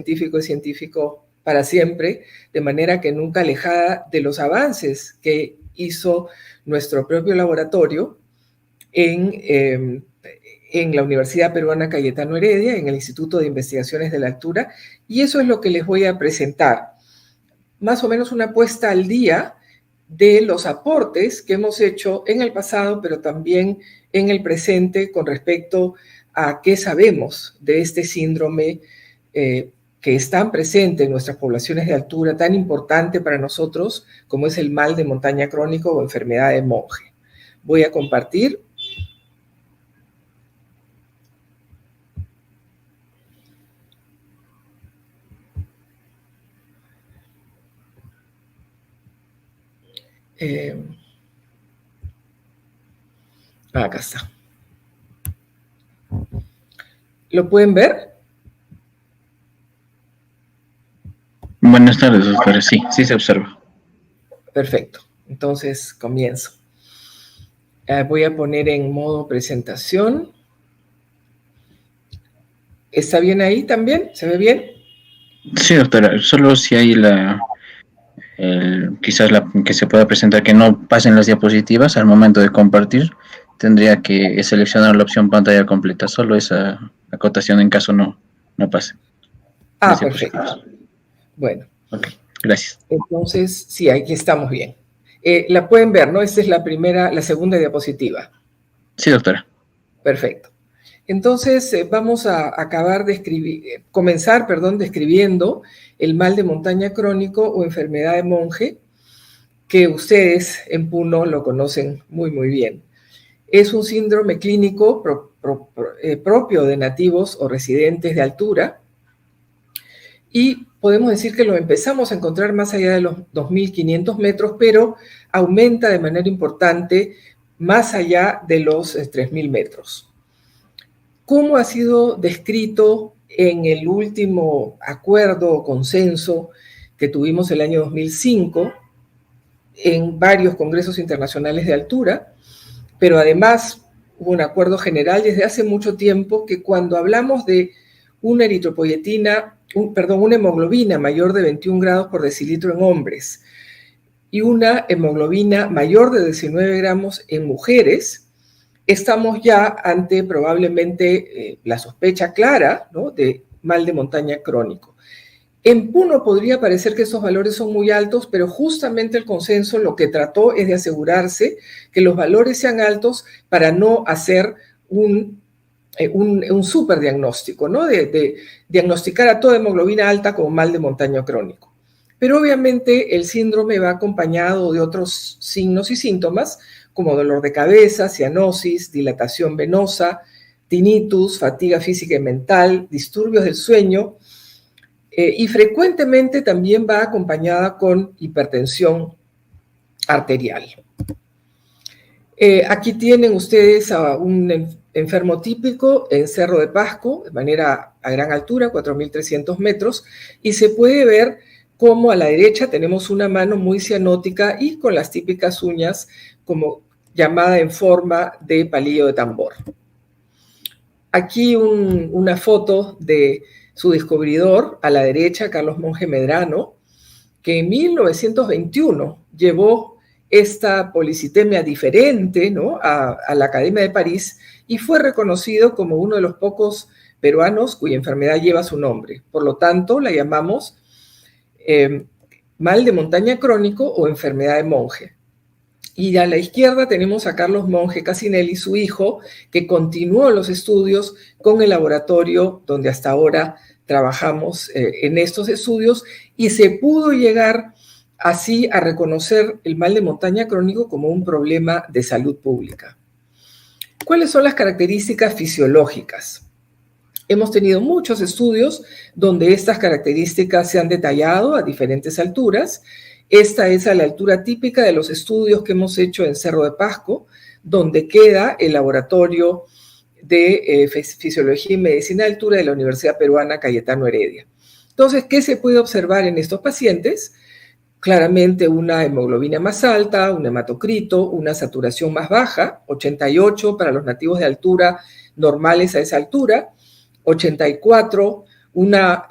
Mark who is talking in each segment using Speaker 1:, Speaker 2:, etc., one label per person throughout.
Speaker 1: científico es científico para siempre, de manera que nunca alejada de los avances que hizo nuestro propio laboratorio en la Universidad Peruana Cayetano Heredia, en el Instituto de Investigaciones de la Altura, y eso es lo que les voy a presentar. Más o menos una puesta al día de los aportes que hemos hecho en el pasado, pero también en el presente con respecto a qué sabemos de este síndrome que es tan presente en nuestras poblaciones de altura, tan importante para nosotros como es el mal de montaña crónico o enfermedad de Monge. Voy a compartir. Acá está. ¿Lo pueden ver?
Speaker 2: Buenas tardes, doctora. Sí se observa.
Speaker 1: Perfecto. Entonces, comienzo. Voy a poner en modo presentación. ¿Está bien ahí también? ¿Se ve bien?
Speaker 2: Sí, doctora. Solo si hay quizás que se pueda presentar que no pasen las diapositivas al momento de compartir, tendría que seleccionar la opción pantalla completa. Solo esa acotación en caso no pase.
Speaker 1: Perfecto. Bueno.
Speaker 2: Ok, gracias.
Speaker 1: Entonces, sí, aquí estamos bien. La pueden ver, ¿no? Esta es la segunda diapositiva.
Speaker 2: Sí, doctora.
Speaker 1: Perfecto. Entonces, vamos a comenzar describiendo el mal de montaña crónico o enfermedad de Monge, que ustedes en Puno lo conocen muy, muy bien. Es un síndrome clínico propio de nativos o residentes de altura, y podemos decir que lo empezamos a encontrar más allá de los 2.500 metros, pero aumenta de manera importante más allá de los 3.000 metros. ¿Cómo ha sido descrito en el último acuerdo o consenso que tuvimos el año 2005 en varios congresos internacionales de altura? Pero además hubo un acuerdo general desde hace mucho tiempo que cuando hablamos de una eritropoyetina, una hemoglobina mayor de 21 grados por decilitro en hombres y una hemoglobina mayor de 19 gramos en mujeres, estamos ya ante probablemente la sospecha clara, ¿no?, de mal de montaña crónico. En Puno podría parecer que esos valores son muy altos, pero justamente el consenso lo que trató es de asegurarse que los valores sean altos para no hacer un superdiagnóstico, ¿no? De diagnosticar a toda hemoglobina alta como mal de montaña crónico. Pero obviamente el síndrome va acompañado de otros signos y síntomas como dolor de cabeza, cianosis, dilatación venosa, tinnitus, fatiga física y mental, disturbios del sueño, y frecuentemente también va acompañada con hipertensión arterial. Aquí tienen ustedes a un enfermo típico en Cerro de Pasco, de manera a gran altura, 4.300 metros, y se puede ver cómo a la derecha tenemos una mano muy cianótica y con las típicas uñas como llamada en forma de palillo de tambor. Aquí una foto de su descubridor, a la derecha, Carlos Monge Medrano, que en 1921 llevó esta policitemia diferente, ¿no?, a la Academia de París y fue reconocido como uno de los pocos peruanos cuya enfermedad lleva su nombre. Por lo tanto, la llamamos mal de montaña crónico o enfermedad de Monge. Y a la izquierda tenemos a Carlos Monge Casinelli, su hijo, que continuó los estudios con el laboratorio donde hasta ahora trabajamos en estos estudios, y se pudo llegar así a reconocer el mal de montaña crónico como un problema de salud pública. ¿Cuáles son las características fisiológicas? Hemos tenido muchos estudios donde estas características se han detallado a diferentes alturas. Esta es a la altura típica de los estudios que hemos hecho en Cerro de Pasco, donde queda el laboratorio de Fisiología y Medicina de Altura de la Universidad Peruana Cayetano Heredia. Entonces, ¿qué se puede observar en estos pacientes? Claramente una hemoglobina más alta, un hematocrito, una saturación más baja, 88 para los nativos de altura normales a esa altura, 84, una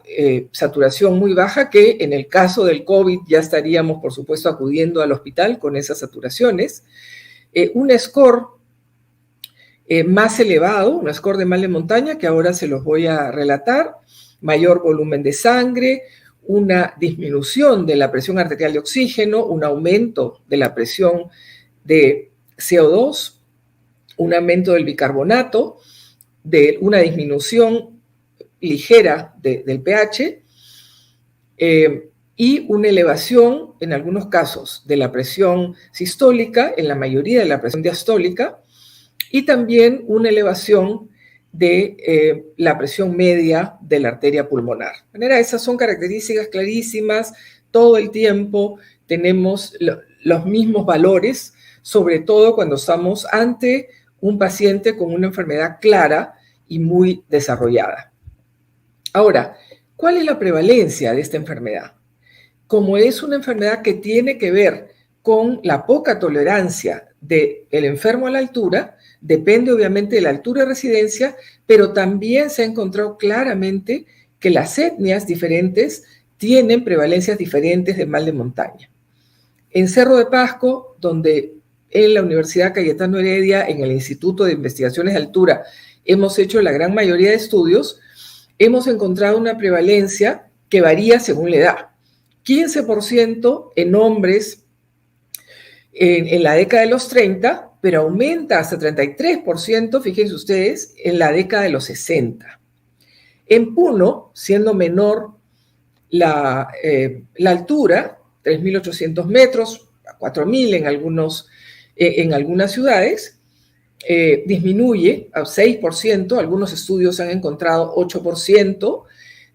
Speaker 1: saturación muy baja que en el caso del COVID ya estaríamos, por supuesto, acudiendo al hospital con esas saturaciones. Un score más elevado, un score de mal de montaña, que ahora se los voy a relatar, mayor volumen de sangre, una disminución de la presión arterial de oxígeno, un aumento de la presión de CO2, un aumento del bicarbonato, de una disminución ligera del pH y una elevación, en algunos casos, de la presión sistólica, en la mayoría de la presión diastólica, y también una elevación de la presión media de la arteria pulmonar. De manera, esas son características clarísimas, todo el tiempo tenemos los mismos valores, sobre todo cuando estamos ante un paciente con una enfermedad clara y muy desarrollada. Ahora, ¿cuál es la prevalencia de esta enfermedad? Como es una enfermedad que tiene que ver con la poca tolerancia del enfermo a la altura, depende obviamente de la altura de residencia, pero también se ha encontrado claramente que las etnias diferentes tienen prevalencias diferentes de mal de montaña. En Cerro de Pasco, donde en la Universidad Cayetano Heredia, en el Instituto de Investigaciones de Altura, hemos hecho la gran mayoría de estudios, hemos encontrado una prevalencia que varía según la edad. 15% en hombres en la década de los 30, pero aumenta hasta 33%, fíjense ustedes, en la década de los 60. En Puno, siendo menor la altura, 3.800 metros, 4.000 en algunas ciudades, disminuye a 6%, algunos estudios han encontrado 8%,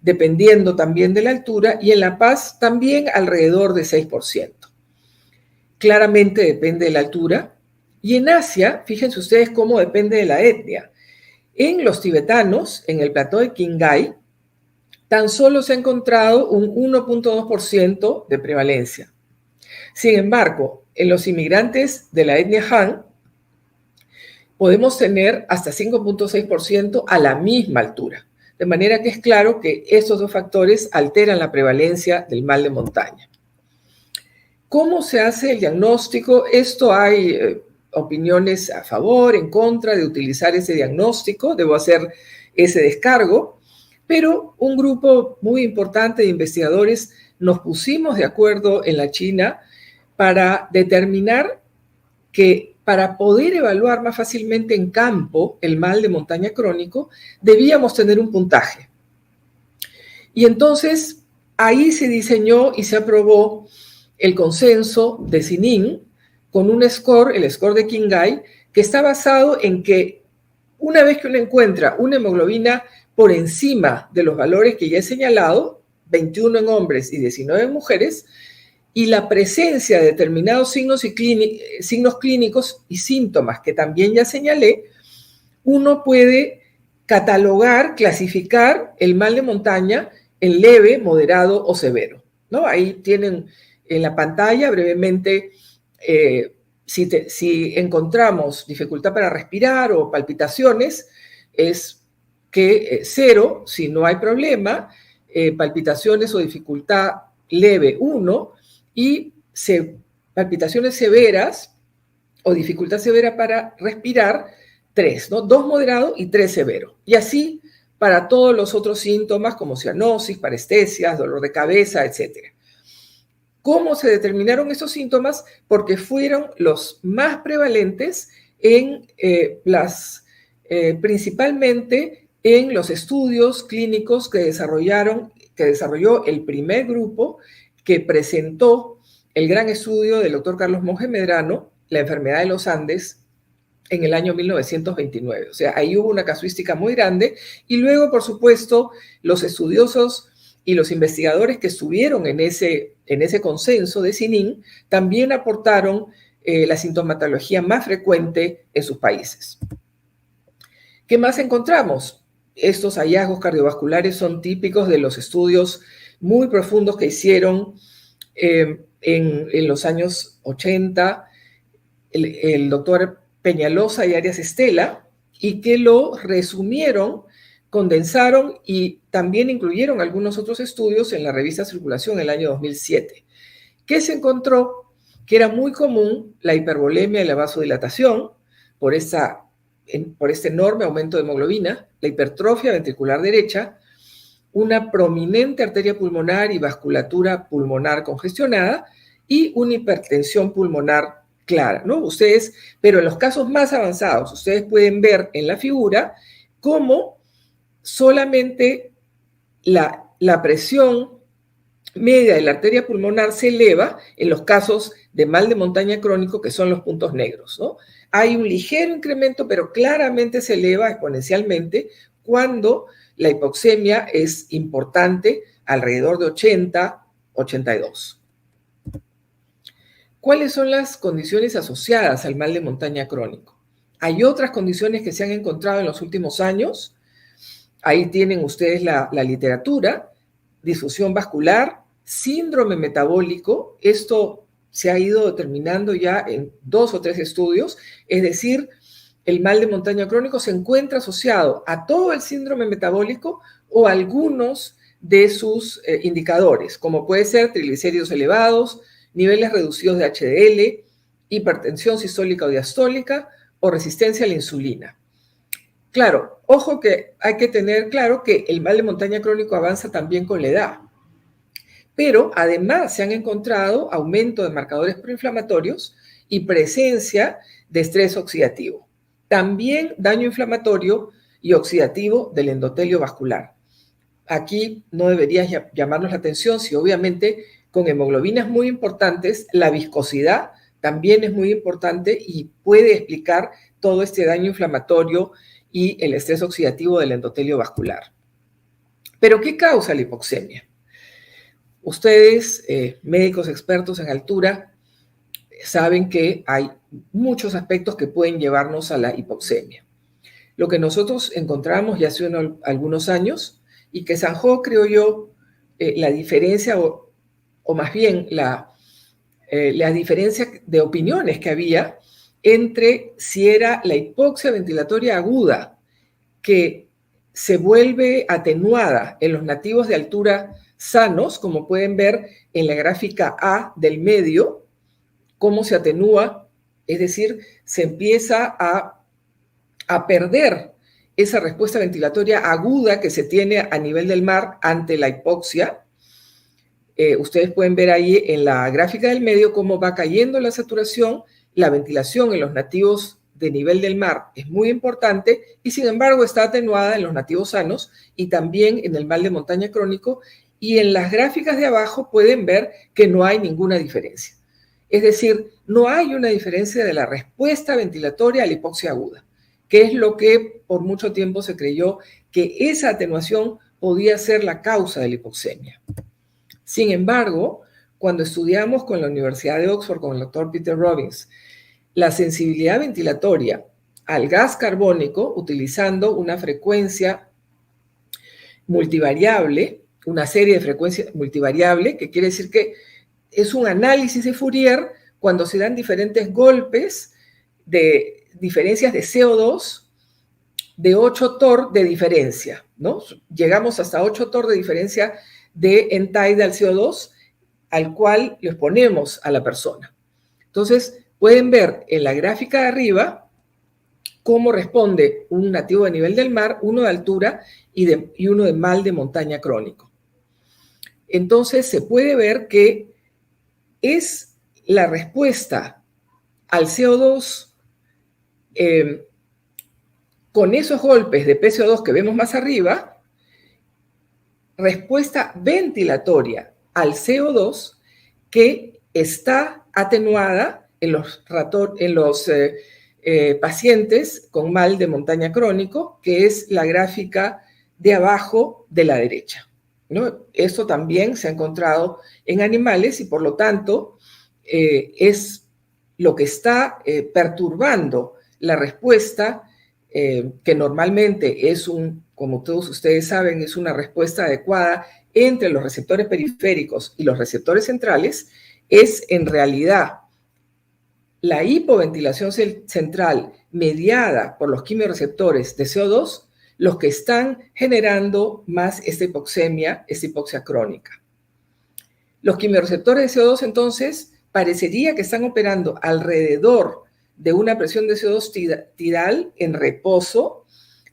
Speaker 1: dependiendo también de la altura, y en La Paz también alrededor de 6%. Claramente depende de la altura. Y en Asia, fíjense ustedes cómo depende de la etnia. En los tibetanos, en el plató de Qinghai, tan solo se ha encontrado un 1.2% de prevalencia. Sin embargo, en los inmigrantes de la etnia Han, podemos tener hasta 5.6% a la misma altura. De manera que es claro que estos dos factores alteran la prevalencia del mal de montaña. ¿Cómo se hace el diagnóstico? Esto hay opiniones a favor, en contra de utilizar ese diagnóstico, debo hacer ese descargo, pero un grupo muy importante de investigadores nos pusimos de acuerdo en la China para determinar que para poder evaluar más fácilmente en campo el mal de montaña crónico, debíamos tener un puntaje. Y entonces ahí se diseñó y se aprobó el consenso de Zinnin con un score, el score de Qinghai, que está basado en que una vez que uno encuentra una hemoglobina por encima de los valores que ya he señalado, 21 en hombres y 19 en mujeres, y la presencia de determinados signos clínicos y síntomas que también ya señalé, uno puede catalogar, clasificar el mal de montaña en leve, moderado o severo, ¿no? Ahí tienen en la pantalla brevemente, si encontramos dificultad para respirar o palpitaciones, es que 0, si no hay problema, palpitaciones o dificultad leve 1, y palpitaciones severas o dificultad severa para respirar 3, ¿no? 2 moderado y 3 severo. Y así para todos los otros síntomas como cianosis, parestesias, dolor de cabeza, etc. ¿Cómo se determinaron estos síntomas? Porque fueron los más prevalentes principalmente en los estudios clínicos que desarrolló el primer grupo que presentó el gran estudio del doctor Carlos Monge Medrano, la enfermedad de los Andes, en el año 1929. O sea, ahí hubo una casuística muy grande y luego, por supuesto, los estudiosos y los investigadores que estuvieron en ese consenso de Zinnin también aportaron la sintomatología más frecuente en sus países. ¿Qué más encontramos? Estos hallazgos cardiovasculares son típicos de los estudios muy profundos que hicieron en los años 80 el doctor Peñalosa y Arias Estela, y que lo resumieron condensaron y también incluyeron algunos otros estudios en la revista Circulación en el año 2007, que se encontró que era muy común la hipervolemia y la vasodilatación por este enorme aumento de hemoglobina, la hipertrofia ventricular derecha, una prominente arteria pulmonar y vasculatura pulmonar congestionada y una hipertensión pulmonar clara, ¿no? Pero en los casos más avanzados, ustedes pueden ver en la figura cómo solamente la presión media de la arteria pulmonar se eleva en los casos de mal de montaña crónico, que son los puntos negros, ¿no? Hay un ligero incremento, pero claramente se eleva exponencialmente cuando la hipoxemia es importante, alrededor de 80, 82. ¿Cuáles son las condiciones asociadas al mal de montaña crónico? Hay otras condiciones que se han encontrado en los últimos años. Ahí tienen ustedes la literatura: disfunción vascular, síndrome metabólico. Esto se ha ido determinando ya en 2 o 3 estudios, es decir, el mal de montaña crónico se encuentra asociado a todo el síndrome metabólico o a algunos de sus indicadores, como puede ser triglicéridos elevados, niveles reducidos de HDL, hipertensión sistólica o diastólica o resistencia a la insulina. Claro, ojo que hay que tener claro que el mal de montaña crónico avanza también con la edad, pero además se han encontrado aumento de marcadores proinflamatorios y presencia de estrés oxidativo. También daño inflamatorio y oxidativo del endotelio vascular. Aquí no debería llamarnos la atención si obviamente con hemoglobinas muy importantes, la viscosidad también es muy importante y puede explicar todo este daño inflamatorio y el estrés oxidativo del endotelio vascular. ¿Pero qué causa la hipoxemia? Ustedes, médicos expertos en altura, saben que hay muchos aspectos que pueden llevarnos a la hipoxemia. Lo que nosotros encontramos ya hace algunos años y que zanjó, creo yo, la diferencia o más bien la diferencia de opiniones que había entre si era la hipoxia ventilatoria aguda que se vuelve atenuada en los nativos de altura sanos, como pueden ver en la gráfica A del medio, cómo se atenúa, es decir, se empieza a perder esa respuesta ventilatoria aguda que se tiene a nivel del mar ante la hipoxia. Ustedes pueden ver ahí en la gráfica del medio cómo va cayendo la saturación, la ventilación en los nativos de nivel del mar es muy importante y sin embargo está atenuada en los nativos sanos y también en el mal de montaña crónico, y en las gráficas de abajo pueden ver que no hay ninguna diferencia. Es decir, no hay una diferencia de la respuesta ventilatoria a la hipoxia aguda, que es lo que por mucho tiempo se creyó que esa atenuación podía ser la causa de la hipoxemia. Sin embargo, cuando estudiamos con la Universidad de Oxford, con el doctor Peter Robbins, la sensibilidad ventilatoria al gas carbónico utilizando una frecuencia multivariable, una serie de frecuencias multivariable, que quiere decir que es un análisis de Fourier cuando se dan diferentes golpes de diferencias de CO2 de 8 torr de diferencia, ¿no? Llegamos hasta 8 torr de diferencia de N-tide al CO2, al cual le ponemos a la persona. Entonces, pueden ver en la gráfica de arriba cómo responde un nativo de nivel del mar, uno de altura y uno de mal de montaña crónico. Entonces, se puede ver que es la respuesta al CO2 con esos golpes de PCO2 que vemos más arriba, respuesta ventilatoria al CO2 que está atenuada en los pacientes con mal de montaña crónico, que es la gráfica de abajo de la derecha, ¿no? Esto también se ha encontrado en animales y por lo tanto es lo que está perturbando la respuesta que normalmente es como todos ustedes saben, es una respuesta adecuada entre los receptores periféricos y los receptores centrales, es en realidad la hipoventilación central mediada por los quimioreceptores de CO2 los que están generando más esta hipoxia crónica. Los quimiorreceptores de CO2, entonces, parecería que están operando alrededor de una presión de CO2 tidal en reposo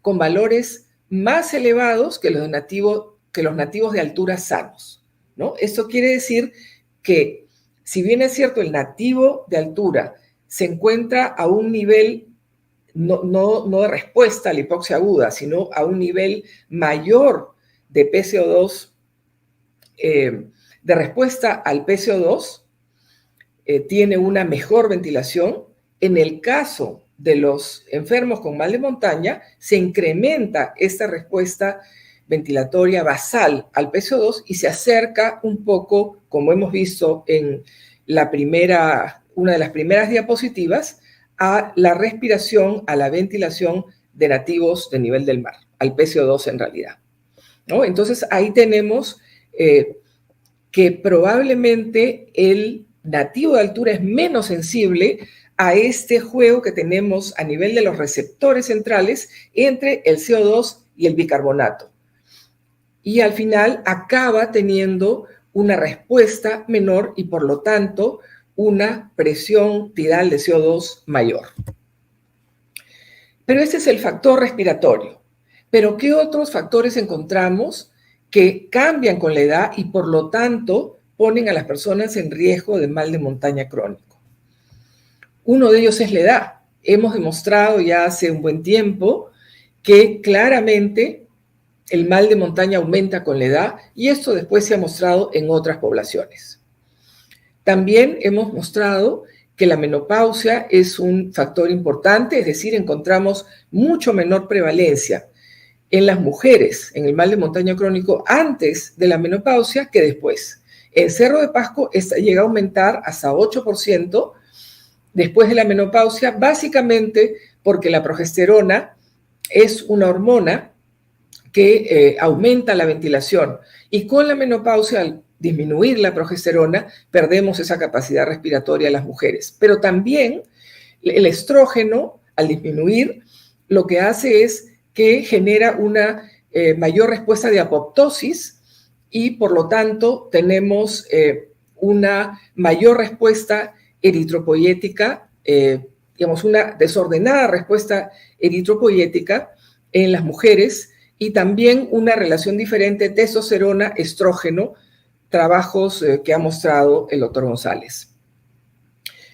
Speaker 1: con valores más elevados que los nativos de altura sanos, ¿no? Esto quiere decir que, si bien es cierto, el nativo de altura se encuentra a un nivel no de respuesta a la hipoxia aguda, sino a un nivel mayor de PCO2, de respuesta al PCO2, tiene una mejor ventilación. En el caso de los enfermos con mal de montaña, se incrementa esta respuesta ventilatoria basal al PCO2 y se acerca un poco, como hemos visto en una de las primeras diapositivas, a la respiración, a la ventilación de nativos de nivel del mar, al PCO2 en realidad, ¿no? Entonces ahí tenemos que probablemente el nativo de altura es menos sensible a este juego que tenemos a nivel de los receptores centrales entre el CO2 y el bicarbonato. Y al final acaba teniendo una respuesta menor y por lo tanto una presión tidal de CO2 mayor. Pero ese es el factor respiratorio. Pero ¿qué otros factores encontramos que cambian con la edad y por lo tanto ponen a las personas en riesgo de mal de montaña crónico? Uno de ellos es la edad. Hemos demostrado ya hace un buen tiempo que claramente el mal de montaña aumenta con la edad y esto después se ha mostrado en otras poblaciones. También hemos mostrado que la menopausia es un factor importante, es decir, encontramos mucho menor prevalencia en las mujeres en el mal de montaña crónico antes de la menopausia que después. En Cerro de Pasco llega a aumentar hasta 8% después de la menopausia, básicamente porque la progesterona es una hormona que aumenta la ventilación y con la menopausia, al disminuir la progesterona, perdemos esa capacidad respiratoria de las mujeres. Pero también el estrógeno, al disminuir, lo que hace es que genera una mayor respuesta de apoptosis y por lo tanto tenemos una mayor respuesta eritropoyética, digamos una desordenada respuesta eritropoyética en las mujeres y también una relación diferente testosterona-estrógeno, trabajos que ha mostrado el doctor González.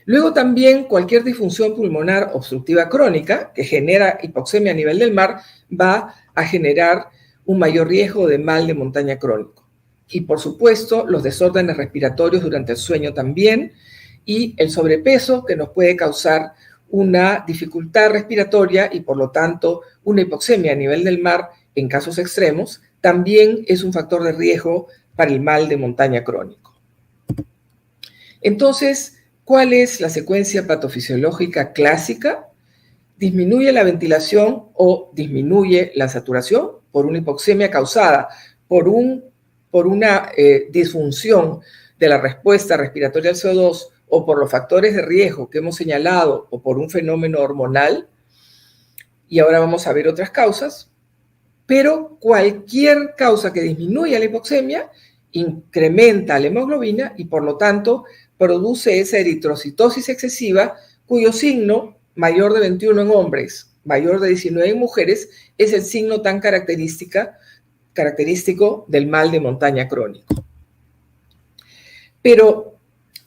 Speaker 1: Luego también cualquier disfunción pulmonar obstructiva crónica que genera hipoxemia a nivel del mar va a generar un mayor riesgo de mal de montaña crónico. Y por supuesto los desórdenes respiratorios durante el sueño también y el sobrepeso que nos puede causar una dificultad respiratoria y por lo tanto una hipoxemia a nivel del mar en casos extremos también es un factor de riesgo para el mal de montaña crónico. Entonces, ¿cuál es la secuencia patofisiológica clásica? Disminuye la ventilación o disminuye la saturación por una hipoxemia causada por una disfunción de la respuesta respiratoria al CO2 o por los factores de riesgo que hemos señalado o por un fenómeno hormonal. Y ahora vamos a ver otras causas. Pero cualquier causa que disminuya la hipoxemia incrementa la hemoglobina y por lo tanto produce esa eritrocitosis excesiva cuyo signo, mayor de 21 en hombres, mayor de 19 en mujeres, es el signo tan característico del mal de montaña crónico. Pero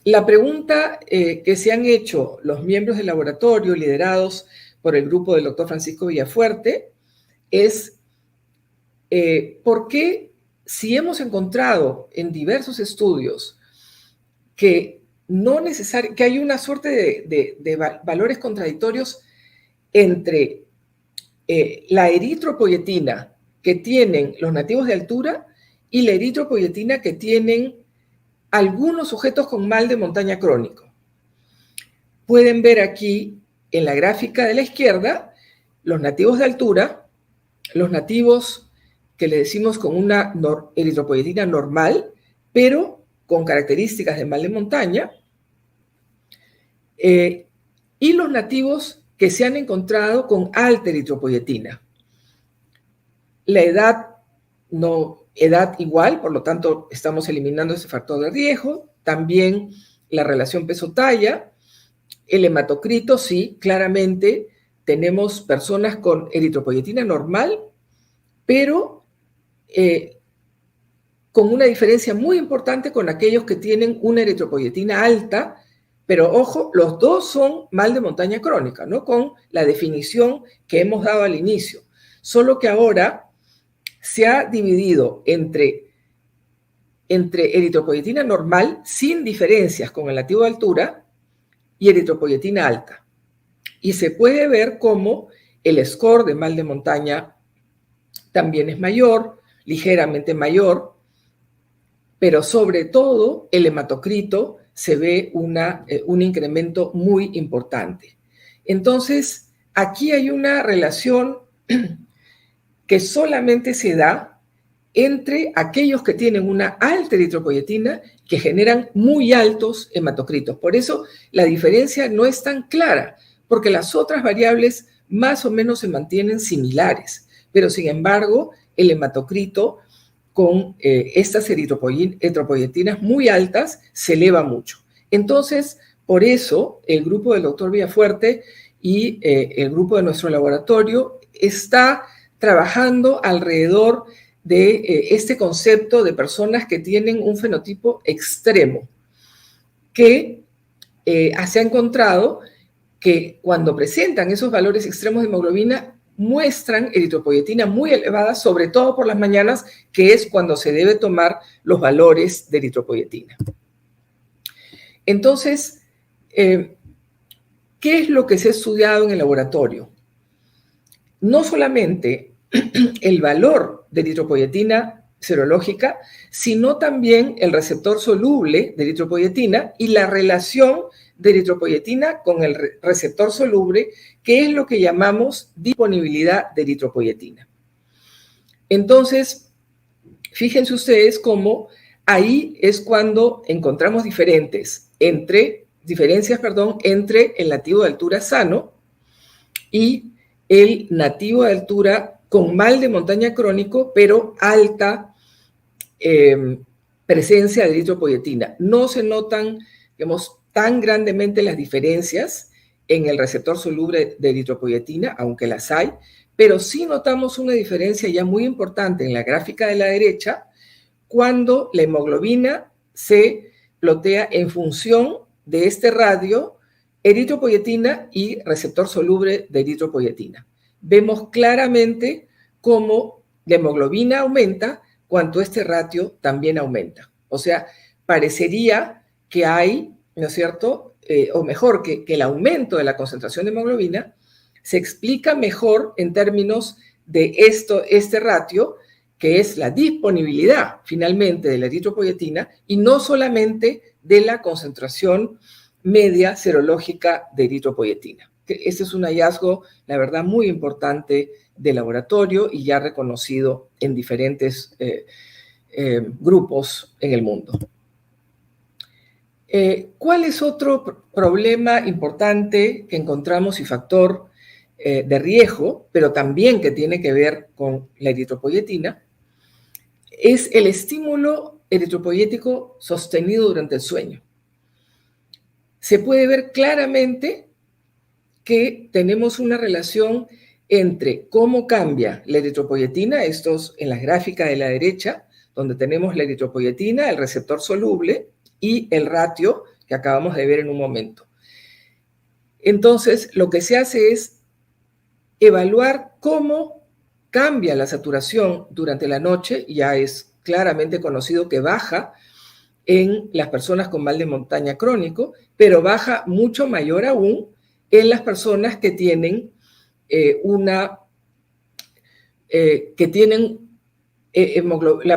Speaker 1: la pregunta que se han hecho los miembros del laboratorio liderados por el grupo del doctor Francisco Villafuerte es ¿por qué, si hemos encontrado en diversos estudios que hay una suerte de valores contradictorios entre la eritropoyetina que tienen los nativos de altura y la eritropoyetina que tienen algunos sujetos con mal de montaña crónico? Pueden ver aquí en la gráfica de la izquierda los nativos de altura, los nativos que le decimos con una eritropoyetina normal, pero con características de mal de montaña, y los nativos que se han encontrado con alta eritropoyetina. La edad, no, edad igual, por lo tanto estamos eliminando ese factor de riesgo. También la relación peso-talla. El hematocrito, sí, claramente tenemos personas con eritropoyetina normal, pero con una diferencia muy importante con aquellos que tienen una eritropoyetina alta, pero ojo, los dos son mal de montaña crónica, ¿no? Con la definición que hemos dado al inicio. Solo que ahora se ha dividido entre eritropoyetina normal, sin diferencias con el latido de altura, y eritropoyetina alta. Y se puede ver cómo el score de mal de montaña también es mayor, ligeramente mayor, pero sobre todo el hematocrito se ve un incremento muy importante. Entonces, aquí hay una relación que solamente se da entre aquellos que tienen una alta eritropoyetina que generan muy altos hematocritos. Por eso la diferencia no es tan clara, porque las otras variables más o menos se mantienen similares, pero sin embargo el hematocrito con estas eritropoyetinas muy altas se eleva mucho. Entonces, por eso el grupo del doctor Villafuerte y el grupo de nuestro laboratorio está trabajando alrededor de este concepto de personas que tienen un fenotipo extremo, que se ha encontrado que cuando presentan esos valores extremos de hemoglobina muestran eritropoyetina muy elevada, sobre todo por las mañanas, que es cuando se debe tomar los valores de eritropoyetina. Entonces, ¿qué es lo que se ha estudiado en el laboratorio? No solamente el valor de eritropoyetina serológica, sino también el receptor soluble de eritropoyetina y la relación de eritropoyetina con el receptor soluble, que es lo que llamamos disponibilidad de eritropoyetina. Entonces, fíjense ustedes cómo ahí es cuando encontramos diferencias entre el nativo de altura sano y el nativo de altura con mal de montaña crónico, pero alta presencia de eritropoyetina. No se notan, digamos, tan grandemente las diferencias en el receptor soluble de eritropoyetina, aunque las hay, pero sí notamos una diferencia ya muy importante en la gráfica de la derecha cuando la hemoglobina se plotea en función de este radio eritropoyetina y receptor soluble de eritropoyetina. Vemos claramente cómo la hemoglobina aumenta cuando este ratio también aumenta. O sea, parecería que hay, ¿no es cierto?, o mejor, que el aumento de la concentración de hemoglobina se explica mejor en términos de este ratio, que es la disponibilidad finalmente de la eritropoyetina y no solamente de la concentración media serológica de eritropoyetina. Este es un hallazgo, la verdad, muy importante del laboratorio y ya reconocido en diferentes grupos en el mundo. ¿Cuál es otro problema importante que encontramos y factor de riesgo, pero también que tiene que ver con la eritropoyetina? Es el estímulo eritropoyético sostenido durante el sueño. Se puede ver claramente que tenemos una relación entre cómo cambia la eritropoyetina, estos en la gráfica de la derecha, donde tenemos la eritropoyetina, el receptor soluble y el ratio que acabamos de ver en un momento. Entonces, lo que se hace es evaluar cómo cambia la saturación durante la noche. Ya es claramente conocido que baja en las personas con mal de montaña crónico, pero baja mucho mayor aún en las personas que tienen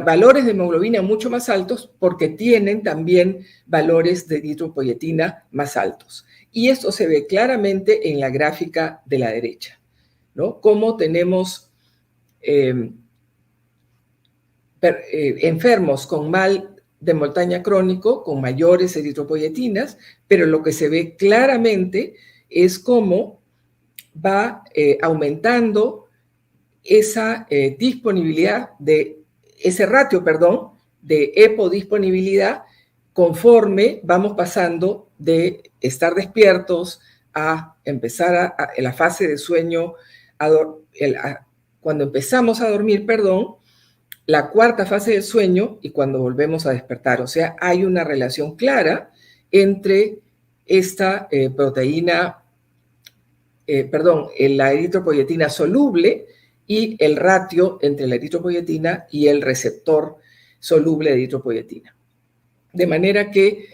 Speaker 1: valores de hemoglobina mucho más altos porque tienen también valores de eritropoyetina más altos. Y esto se ve claramente en la gráfica de la derecha, ¿no? Cómo tenemos enfermos con mal de montaña crónico con mayores eritropoyetinas, pero lo que se ve claramente es cómo va aumentando esa disponibilidad, ese ratio, de EPO-disponibilidad conforme vamos pasando de estar despiertos a empezar en la fase de sueño, cuando empezamos a dormir, la cuarta fase del sueño y cuando volvemos a despertar. O sea, hay una relación clara entre esta proteína, la eritropoyetina soluble y el ratio entre la eritropoyetina y el receptor soluble de eritropoyetina. De manera que,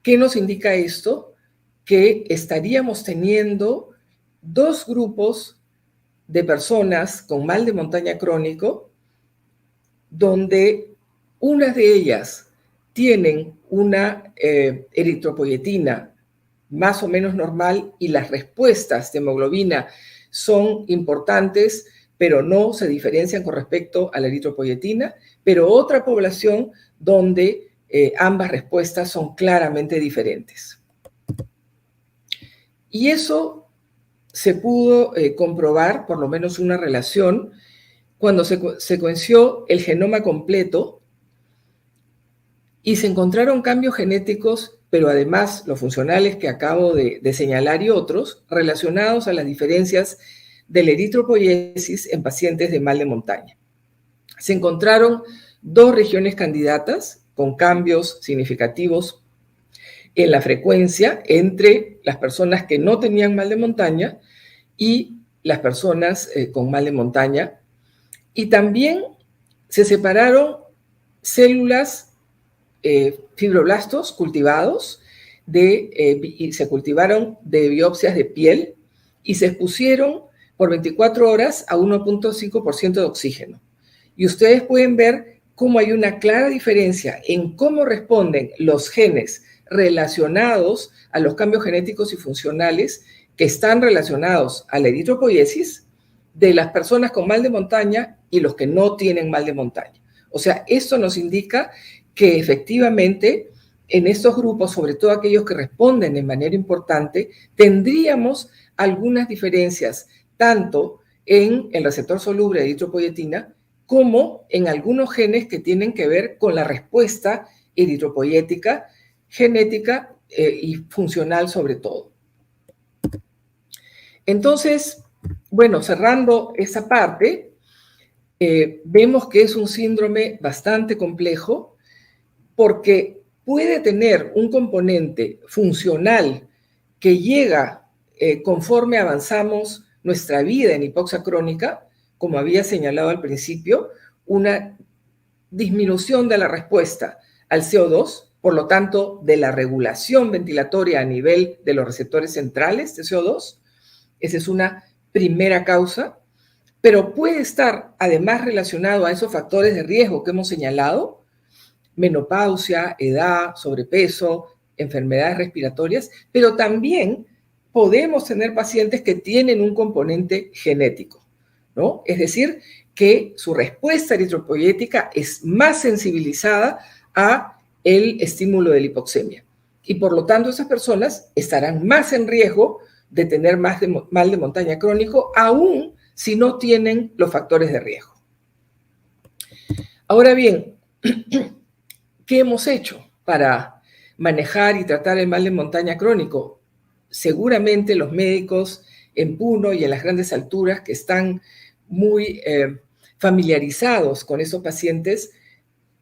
Speaker 1: ¿qué nos indica esto? Que estaríamos teniendo dos grupos de personas con mal de montaña crónico, donde unas de ellas tienen una eritropoyetina más o menos normal y las respuestas de hemoglobina son importantes, pero no se diferencian con respecto a la eritropoyetina, pero otra población donde ambas respuestas son claramente diferentes. Y eso se pudo comprobar, por lo menos una relación, cuando se secuenció el genoma completo y se encontraron cambios genéticos, pero además los funcionales que acabo de señalar y otros, relacionados a las diferencias de la eritropoiesis en pacientes de mal de montaña. Se encontraron dos regiones candidatas con cambios significativos en la frecuencia entre las personas que no tenían mal de montaña y las personas con mal de montaña. Y también se separaron células, fibroblastos cultivados, y se cultivaron de biopsias de piel y se expusieron por 24 horas a 1.5% de oxígeno. Y ustedes pueden ver cómo hay una clara diferencia en cómo responden los genes relacionados a los cambios genéticos y funcionales que están relacionados a la eritropoiesis de las personas con mal de montaña y los que no tienen mal de montaña. O sea, esto nos indica que efectivamente en estos grupos, sobre todo aquellos que responden de manera importante, tendríamos algunas diferencias, tanto en el receptor soluble de eritropoyetina como en algunos genes que tienen que ver con la respuesta eritropoyética, genética y funcional sobre todo. Entonces, bueno, cerrando esa parte, vemos que es un síndrome bastante complejo porque puede tener un componente funcional que llega conforme avanzamos nuestra vida en hipoxia crónica, como había señalado al principio, una disminución de la respuesta al CO2, por lo tanto, de la regulación ventilatoria a nivel de los receptores centrales de CO2. Esa es una primera causa, pero puede estar además relacionado a esos factores de riesgo que hemos señalado: menopausia, edad, sobrepeso, enfermedades respiratorias, pero también podemos tener pacientes que tienen un componente genético, ¿no? Es decir, que su respuesta eritropoyética es más sensibilizada a el estímulo de la hipoxemia. Y por lo tanto, esas personas estarán más en riesgo de tener mal de montaña crónico, aún si no tienen los factores de riesgo. Ahora bien, ¿qué hemos hecho para manejar y tratar el mal de montaña crónico? Seguramente los médicos en Puno y en las grandes alturas que están muy familiarizados con esos pacientes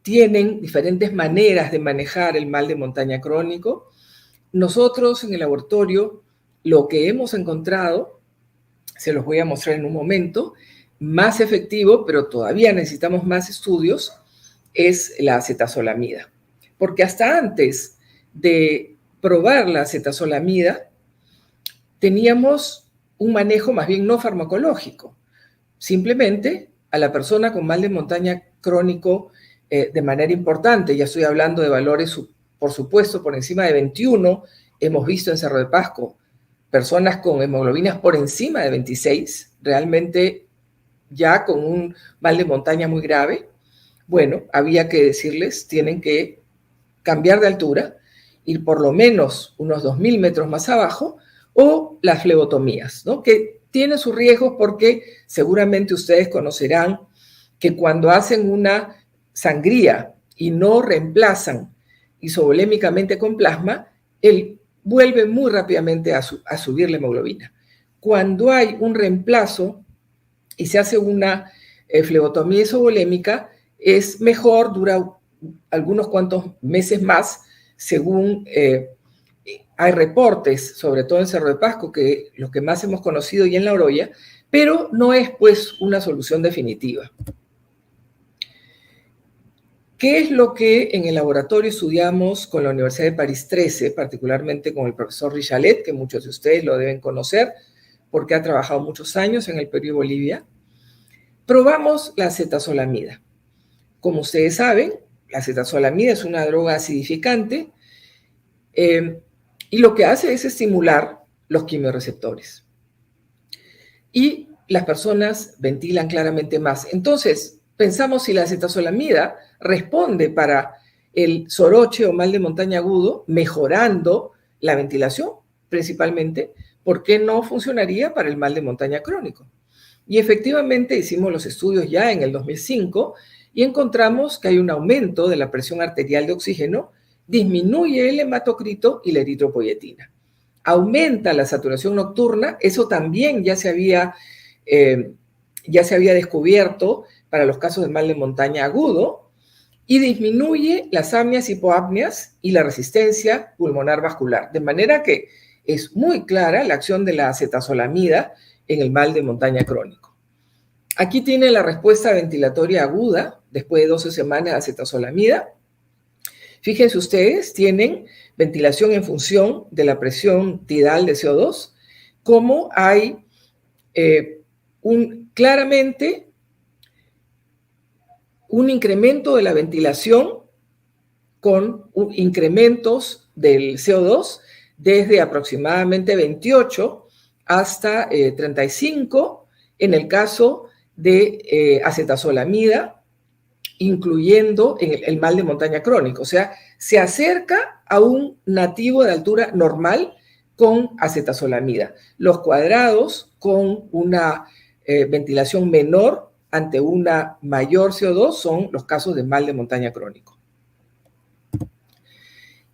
Speaker 1: tienen diferentes maneras de manejar el mal de montaña crónico. Nosotros en el laboratorio lo que hemos encontrado, se los voy a mostrar en un momento, más efectivo, pero todavía necesitamos más estudios, es la acetazolamida. Porque hasta antes de probar la acetazolamida, teníamos un manejo más bien no farmacológico. Simplemente a la persona con mal de montaña crónico de manera importante, ya estoy hablando de valores, por supuesto, por encima de 21, hemos visto en Cerro de Pasco personas con hemoglobinas por encima de 26, realmente ya con un mal de montaña muy grave. Bueno, había que decirles, tienen que cambiar de altura, ir por lo menos unos 2.000 metros más abajo, o las flebotomías, ¿no? Que Tiene sus riesgos porque seguramente ustedes conocerán que cuando hacen una sangría y no reemplazan isovolémicamente con plasma, él vuelve muy rápidamente a subir la hemoglobina. Cuando hay un reemplazo y se hace una flebotomía isovolémica, es mejor, dura algunos cuantos meses más, según hay reportes, sobre todo en Cerro de Pasco, que los que más hemos conocido, y en La Oroya, pero no es pues una solución definitiva. ¿Qué es lo que en el laboratorio estudiamos con la Universidad de París 13, particularmente con el profesor Richalet, que muchos de ustedes lo deben conocer porque ha trabajado muchos años en el Perú y Bolivia? Probamos la acetazolamida. Como ustedes saben, la acetazolamida es una droga acidificante y lo que hace es estimular los quimiorreceptores. Y las personas ventilan claramente más. Entonces, pensamos si la acetazolamida responde para el soroche o mal de montaña agudo, mejorando la ventilación principalmente, ¿por qué no funcionaría para el mal de montaña crónico? Y efectivamente hicimos los estudios ya en el 2005 y encontramos que hay un aumento de la presión arterial de oxígeno, disminuye el hematocrito y la eritropoyetina. Aumenta la saturación nocturna, eso también ya se había descubierto para los casos de mal de montaña agudo, y disminuye las apneas, hipoapneas y la resistencia pulmonar vascular. De manera que es muy clara la acción de la acetazolamida en el mal de montaña crónico. Aquí tiene la respuesta ventilatoria aguda después de 12 semanas de acetazolamida. Fíjense ustedes, tienen ventilación en función de la presión tidal de CO2, como hay claramente un incremento de la ventilación con incrementos del CO2 desde aproximadamente 28 hasta 35 en el caso de acetazolamida, incluyendo en el mal de montaña crónico. O sea, se acerca a un nativo de altura normal con acetazolamida. Los cuadrados con una ventilación menor ante una mayor CO2 son los casos de mal de montaña crónico.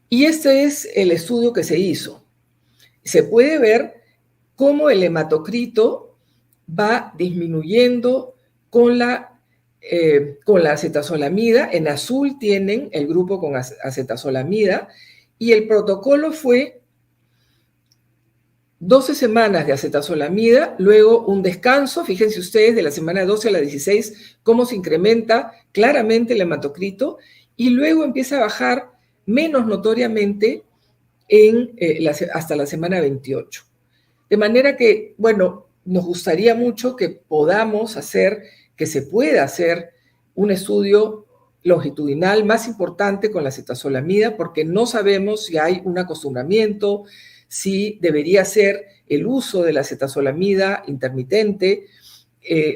Speaker 1: Y este es el estudio que se hizo. Se puede ver cómo el hematocrito va disminuyendo con la acetazolamida. En azul tienen el grupo con acetazolamida y el protocolo fue 12 semanas de acetazolamida, luego un descanso, fíjense ustedes, de la semana 12 a la 16, cómo se incrementa claramente el hematocrito y luego empieza a bajar menos notoriamente hasta la semana 28. De manera que, bueno, nos gustaría mucho que podamos hacer, que se pueda hacer un estudio longitudinal más importante con la acetazolamida, porque no sabemos si hay un acostumbramiento, si debería ser el uso de la acetazolamida intermitente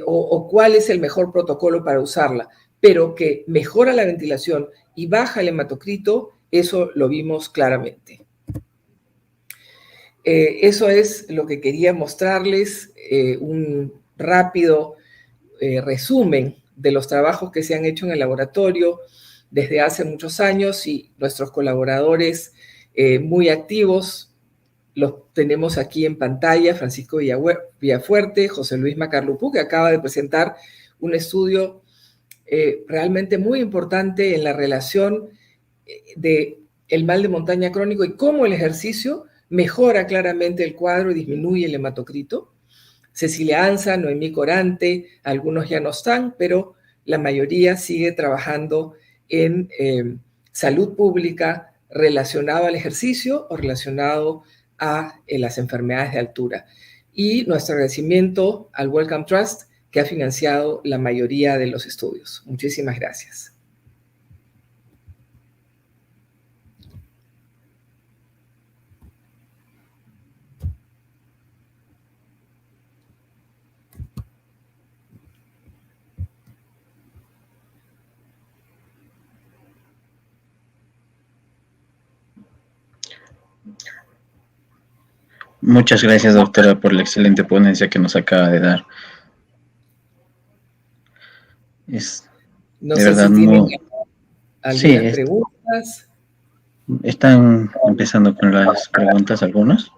Speaker 1: o cuál es el mejor protocolo para usarla, pero que mejora la ventilación y baja el hematocrito, eso lo vimos claramente. Eso es lo que quería mostrarles, un rápido resumen de los trabajos que se han hecho en el laboratorio desde hace muchos años y nuestros colaboradores muy activos. Los tenemos aquí en pantalla, Francisco Villafuerte, José Luis Macarlupú, que acaba de presentar un estudio realmente muy importante en la relación del mal de montaña crónico y cómo el ejercicio mejora claramente el cuadro y disminuye el hematocrito. Cecilia Anza, Noemí Corante, algunos ya no están, pero la mayoría sigue trabajando en salud pública relacionado al ejercicio o relacionado a las enfermedades de altura. Y nuestro agradecimiento al Wellcome Trust, que ha financiado la mayoría de los estudios. Muchísimas gracias.
Speaker 2: Muchas gracias, doctora, por la excelente ponencia que nos acaba de dar. Es
Speaker 1: No
Speaker 2: de
Speaker 1: sé
Speaker 2: verdad
Speaker 1: si tienen
Speaker 2: muy... Sí,
Speaker 1: algunas preguntas.
Speaker 2: están empezando con las preguntas algunas.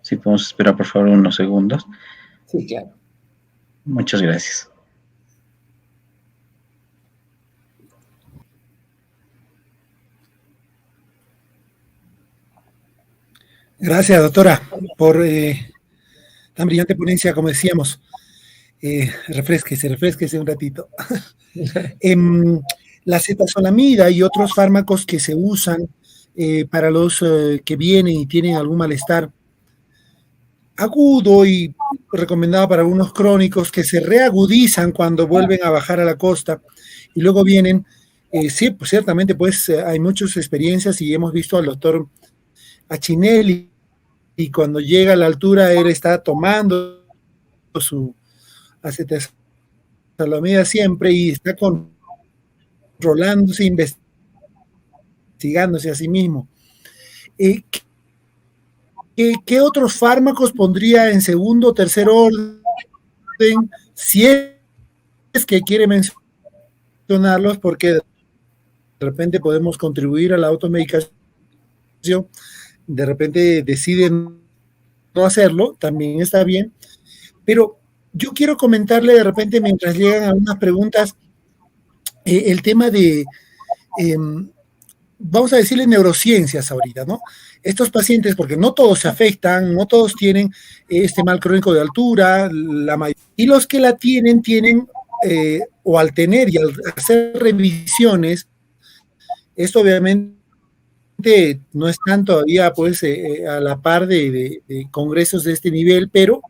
Speaker 2: Si podemos esperar, por favor, unos segundos.
Speaker 1: Sí, claro.
Speaker 2: Muchas gracias.
Speaker 3: Gracias, doctora, por tan brillante ponencia, como decíamos. Refresquese un ratito. La cetazolamida y otros fármacos que se usan para los que vienen y tienen algún malestar agudo y recomendado para algunos crónicos que se reagudizan cuando vuelven a bajar a la costa y luego vienen, sí, pues ciertamente pues hay muchas experiencias y hemos visto al doctor Achinelli y cuando llega a la altura él está tomando su acetazolamida siempre y está controlándose, investigándose a sí mismo. ¿Qué otros fármacos pondría en segundo o tercer orden si es que quiere mencionarlos? Porque de repente podemos contribuir a la automedicación, de repente deciden no hacerlo, también está bien, pero yo quiero comentarle de repente mientras llegan algunas preguntas el tema de vamos a decirle neurociencias ahorita, ¿no? Estos pacientes, porque no todos se afectan, no todos tienen este mal crónico de altura, y los que la tienen, o al tener y al hacer revisiones, esto obviamente no están todavía pues a la par de congresos de este nivel, pero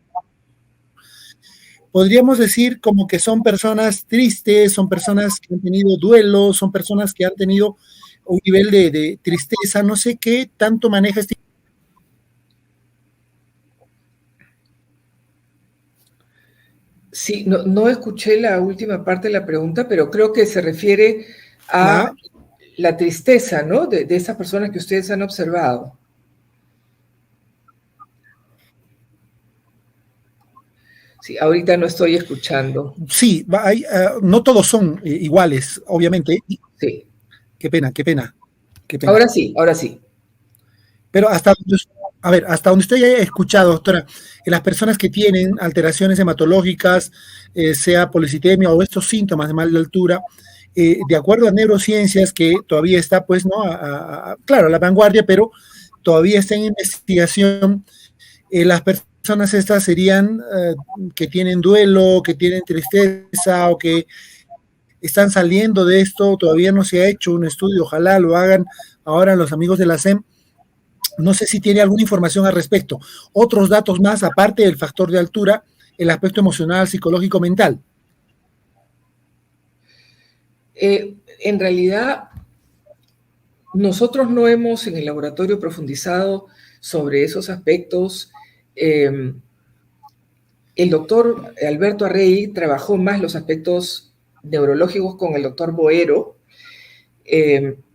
Speaker 3: podríamos decir como que son personas tristes, son personas que han tenido duelo, son personas que han tenido un nivel de tristeza, no sé qué tanto maneja este.
Speaker 1: Sí, no escuché la última parte de la pregunta, pero creo que se refiere a la tristeza, ¿no? De esas personas que ustedes han observado. Sí, ahorita no estoy escuchando.
Speaker 3: Sí, no todos son iguales, obviamente.
Speaker 1: Sí.
Speaker 3: Qué pena.
Speaker 1: Ahora sí.
Speaker 3: Pero hasta donde usted haya escuchado, doctora, las personas que tienen alteraciones hematológicas, sea policitemia o estos síntomas de mal de altura, de acuerdo a neurociencias, que todavía está, pues, ¿no? Claro, a la vanguardia, pero todavía está en investigación, las personas estas serían que tienen duelo, que tienen tristeza o que están saliendo de esto, todavía no se ha hecho un estudio, ojalá lo hagan ahora los amigos de la SEM. No sé si tiene alguna información al respecto. Otros datos más, aparte del factor de altura, el aspecto emocional, psicológico, mental.
Speaker 1: En realidad, nosotros no hemos en el laboratorio profundizado sobre esos aspectos. El doctor Alberto Arrey trabajó más los aspectos neurológicos con el doctor Boero,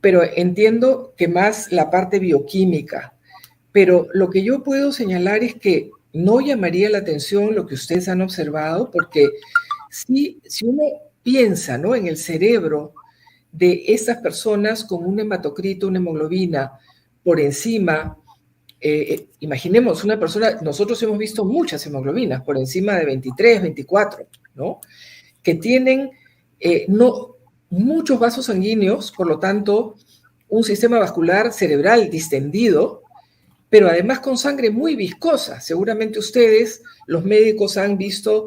Speaker 1: pero entiendo que más la parte bioquímica. Pero lo que yo puedo señalar es que no llamaría la atención lo que ustedes han observado, porque si uno piensa, ¿no?, en el cerebro de esas personas con un hematocrito, una hemoglobina por encima, imaginemos una persona, nosotros hemos visto muchas hemoglobinas por encima de 23, 24, ¿no?, que tienen muchos vasos sanguíneos, por lo tanto, un sistema vascular cerebral distendido, pero además con sangre muy viscosa. Seguramente ustedes, los médicos, han visto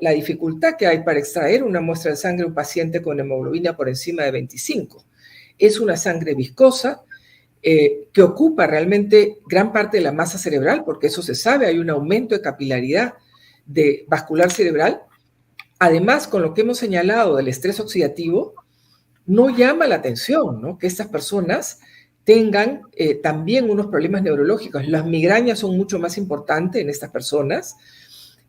Speaker 1: la dificultad que hay para extraer una muestra de sangre de un paciente con hemoglobina por encima de 25. Es una sangre viscosa que ocupa realmente gran parte de la masa cerebral, porque eso se sabe, hay un aumento de capilaridad vascular cerebral. Además, con lo que hemos señalado del estrés oxidativo, no llama la atención, ¿no?, que estas personas tengan también unos problemas neurológicos. Las migrañas son mucho más importantes en estas personas,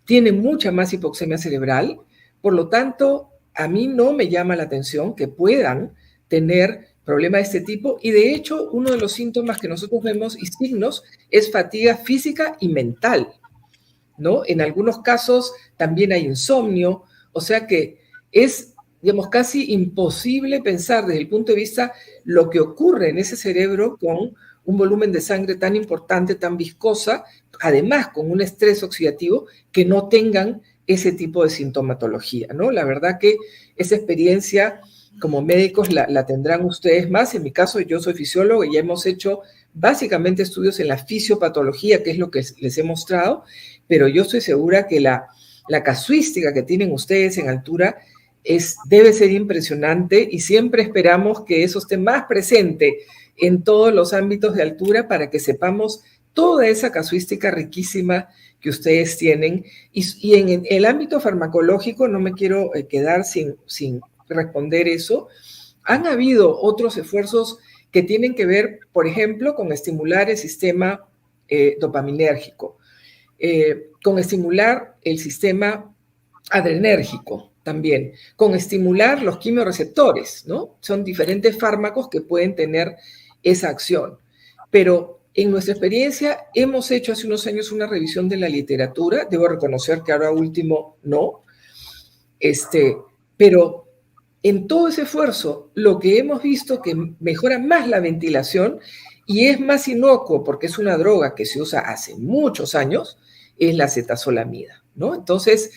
Speaker 1: tienen mucha más hipoxemia cerebral, por lo tanto, a mí no me llama la atención que puedan tener problema de este tipo, y de hecho uno de los síntomas que nosotros vemos y signos es fatiga física y mental, ¿no? En algunos casos también hay insomnio, o sea que es, digamos, casi imposible pensar desde el punto de vista lo que ocurre en ese cerebro con un volumen de sangre tan importante, tan viscosa, además con un estrés oxidativo, que no tengan ese tipo de sintomatología, ¿no? La verdad que esa experiencia como médicos la tendrán ustedes más. En mi caso, yo soy fisiólogo y ya hemos hecho básicamente estudios en la fisiopatología, que es lo que les he mostrado, pero yo estoy segura que la casuística que tienen ustedes en altura debe ser impresionante y siempre esperamos que eso esté más presente en todos los ámbitos de altura para que sepamos toda esa casuística riquísima que ustedes tienen. Y en el ámbito farmacológico, no me quiero quedar sin responder eso, han habido otros esfuerzos que tienen que ver, por ejemplo, con estimular el sistema dopaminérgico, con estimular el sistema adrenérgico también, con estimular los quimiorreceptores, ¿no? Son diferentes fármacos que pueden tener esa acción. Pero en nuestra experiencia hemos hecho hace unos años una revisión de la literatura, debo reconocer que ahora último no, pero en todo ese esfuerzo lo que hemos visto que mejora más la ventilación y es más inocuo porque es una droga que se usa hace muchos años, es la acetazolamida, ¿no? Entonces,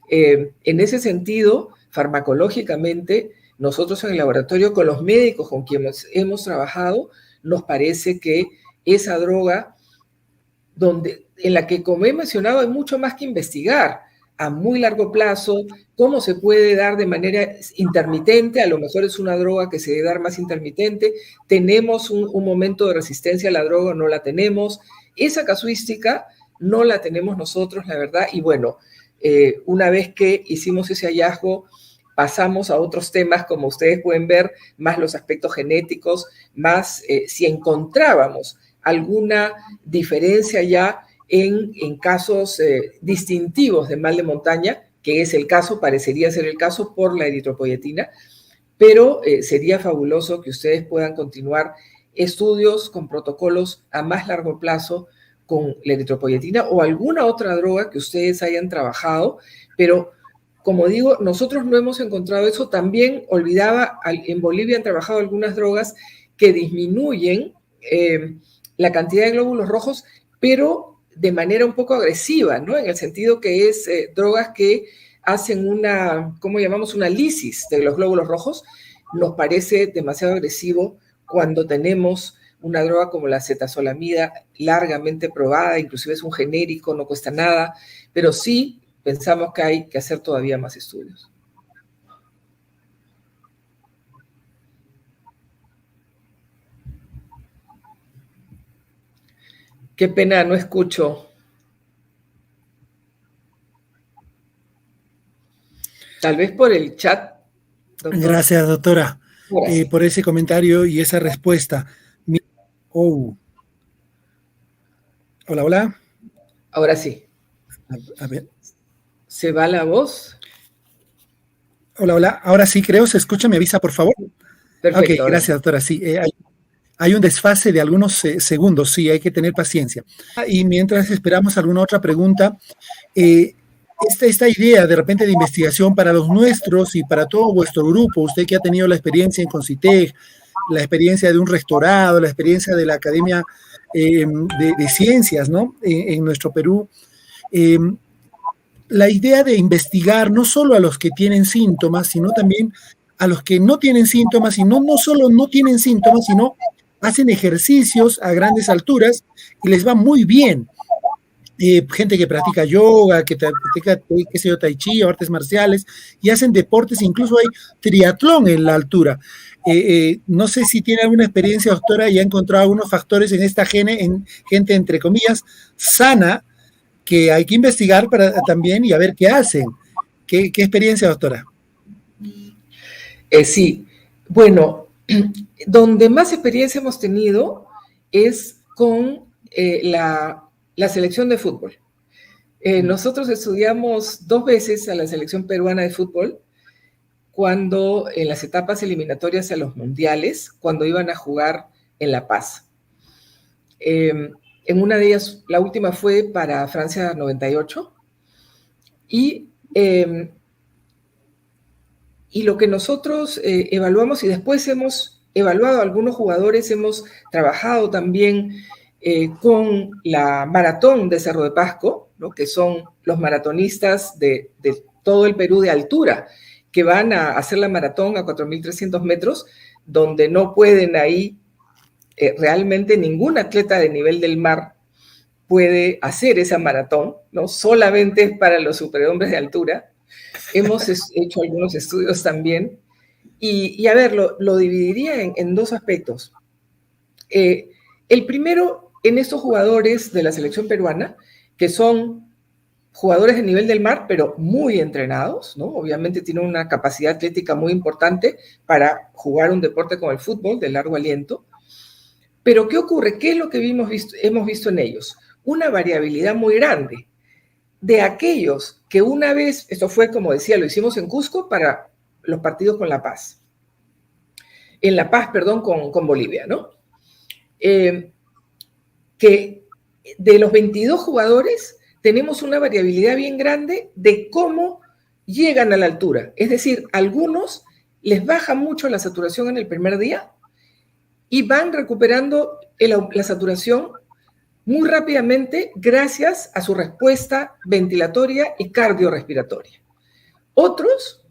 Speaker 1: en ese sentido, farmacológicamente, nosotros en el laboratorio con los médicos con quienes hemos trabajado, nos parece que esa droga, en la que, como he mencionado, hay mucho más que investigar a muy largo plazo, cómo se puede dar de manera intermitente, a lo mejor es una droga que se debe dar más intermitente, tenemos un momento de resistencia a la droga o no la tenemos, esa casuística no la tenemos nosotros, la verdad, y bueno, una vez que hicimos ese hallazgo, pasamos a otros temas, como ustedes pueden ver, más los aspectos genéticos, más si encontrábamos alguna diferencia ya en casos distintivos de mal de montaña, que es el caso, parecería ser el caso por la eritropoyetina, pero sería fabuloso que ustedes puedan continuar estudios con protocolos a más largo plazo con la eritropoyetina o alguna otra droga que ustedes hayan trabajado, pero como digo, nosotros no hemos encontrado eso. También olvidaba, en Bolivia han trabajado algunas drogas que disminuyen la cantidad de glóbulos rojos, pero de manera un poco agresiva, ¿no? En el sentido que es drogas que hacen ¿cómo llamamos? Una lisis de los glóbulos rojos. Nos parece demasiado agresivo cuando tenemos una droga como la acetazolamida largamente probada, inclusive es un genérico, no cuesta nada, pero sí pensamos que hay que hacer todavía más estudios. Qué pena, no escucho. Tal vez por el chat.
Speaker 3: Doctor. Gracias, doctora, por ese comentario y esa respuesta. Oh. Hola, hola.
Speaker 1: Ahora sí.
Speaker 3: A ver.
Speaker 1: ¿Se va la voz?
Speaker 3: Hola, hola. Ahora sí, creo. ¿Se escucha? ¿Me avisa, por favor?
Speaker 1: Perfecto.
Speaker 3: Ok, gracias, doctora. Sí, hay un desfase de algunos segundos. Sí, hay que tener paciencia. Y mientras esperamos alguna otra pregunta, esta idea de repente de investigación para los nuestros y para todo vuestro grupo, usted que ha tenido la experiencia en Concitec, la experiencia de un rectorado, la experiencia de la Academia de Ciencias, ¿no? En nuestro Perú, la idea de investigar no solo a los que tienen síntomas, sino también a los que no tienen síntomas, y no solo no tienen síntomas, sino hacen ejercicios a grandes alturas y les va muy bien. Gente que practica yoga, que practica, qué sé yo, tai chi o artes marciales, y hacen deportes, incluso hay triatlón en la altura. No sé si tiene alguna experiencia, doctora, y ha encontrado algunos factores en esta gente, entre comillas, sana, que hay que investigar también y a ver qué hacen. ¿Qué experiencia, doctora?
Speaker 1: Sí, bueno, donde más experiencia hemos tenido es con la selección de fútbol. Nosotros estudiamos 2 veces a la selección peruana de fútbol. cuando en las etapas eliminatorias a los mundiales, cuando iban a jugar en La Paz. En una de ellas, la última fue para Francia 98, y lo que nosotros evaluamos, y después hemos evaluado a algunos jugadores, hemos trabajado también con la maratón de Cerro de Pasco, ¿no? Que son los maratonistas de todo el Perú de altura, que van a hacer la maratón a 4.300 metros, donde no pueden ahí, realmente ningún atleta de nivel del mar puede hacer esa maratón, ¿no? Solamente es para los superhombres de altura. Hemos hecho algunos estudios también, y a ver, lo dividiría en dos aspectos. El primero, en estos jugadores de la selección peruana, que son jugadores de nivel del mar, pero muy entrenados, ¿no? Obviamente tienen una capacidad atlética muy importante para jugar un deporte como el fútbol de largo aliento. Pero ¿qué ocurre? ¿Qué es lo que hemos visto en ellos? Una variabilidad muy grande de aquellos que una vez, esto fue, como decía, lo hicimos en Cusco para los partidos con La Paz. En La Paz, perdón, con Bolivia, ¿no? Que de los 22 jugadores tenemos una variabilidad bien grande de cómo llegan a la altura. Es decir, algunos les baja mucho la saturación en el primer día y van recuperando la saturación muy rápidamente gracias a su respuesta ventilatoria y cardiorrespiratoria. Otros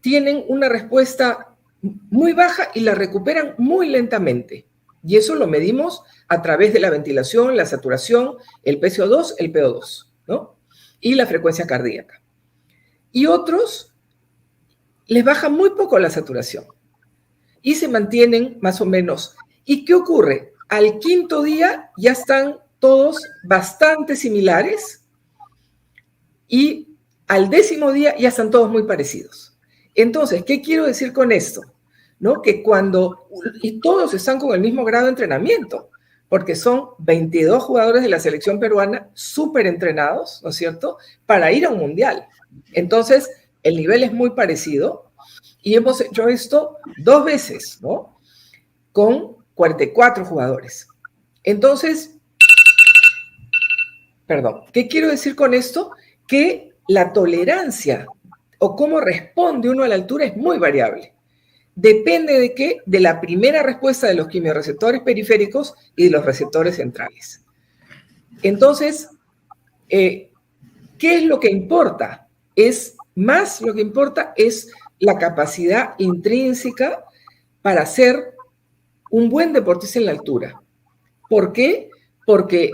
Speaker 1: tienen una respuesta muy baja y la recuperan muy lentamente. Y eso lo medimos a través de la ventilación, la saturación, el PCO2, el PO2, ¿no? Y la frecuencia cardíaca. Y otros les baja muy poco la saturación y se mantienen más o menos. ¿Y qué ocurre? Al quinto día ya están todos bastante similares y al 10º día ya están todos muy parecidos. Entonces, ¿qué quiero decir con esto? ¿No? Que y todos están con el mismo grado de entrenamiento, porque son 22 jugadores de la selección peruana súper entrenados, ¿no es cierto?, para ir a un mundial. Entonces, el nivel es muy parecido y hemos hecho esto 2 veces, ¿no?, con 44 jugadores. Entonces, ¿qué quiero decir con esto? Que la tolerancia o cómo responde uno a la altura es muy variable. Depende de qué, de la primera respuesta de los quimiorreceptores periféricos y de los receptores centrales. Entonces, ¿qué es lo que importa? Lo que importa es la capacidad intrínseca para ser un buen deportista en la altura. ¿Por qué? Porque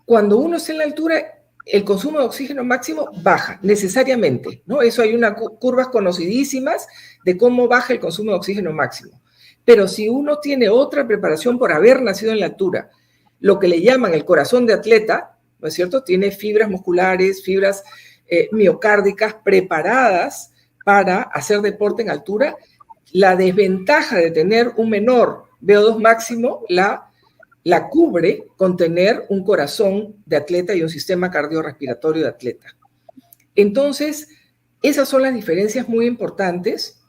Speaker 1: cuando uno está en la altura, el consumo de oxígeno máximo baja necesariamente, ¿no? Eso hay unas curvas conocidísimas de cómo baja el consumo de oxígeno máximo. Pero si uno tiene otra preparación por haber nacido en la altura, lo que le llaman el corazón de atleta, ¿no es cierto? Tiene fibras musculares, fibras miocárdicas preparadas para hacer deporte en altura. La desventaja de tener un menor VO2 máximo la cubre con tener un corazón de atleta y un sistema cardiorrespiratorio de atleta. Entonces, esas son las diferencias muy importantes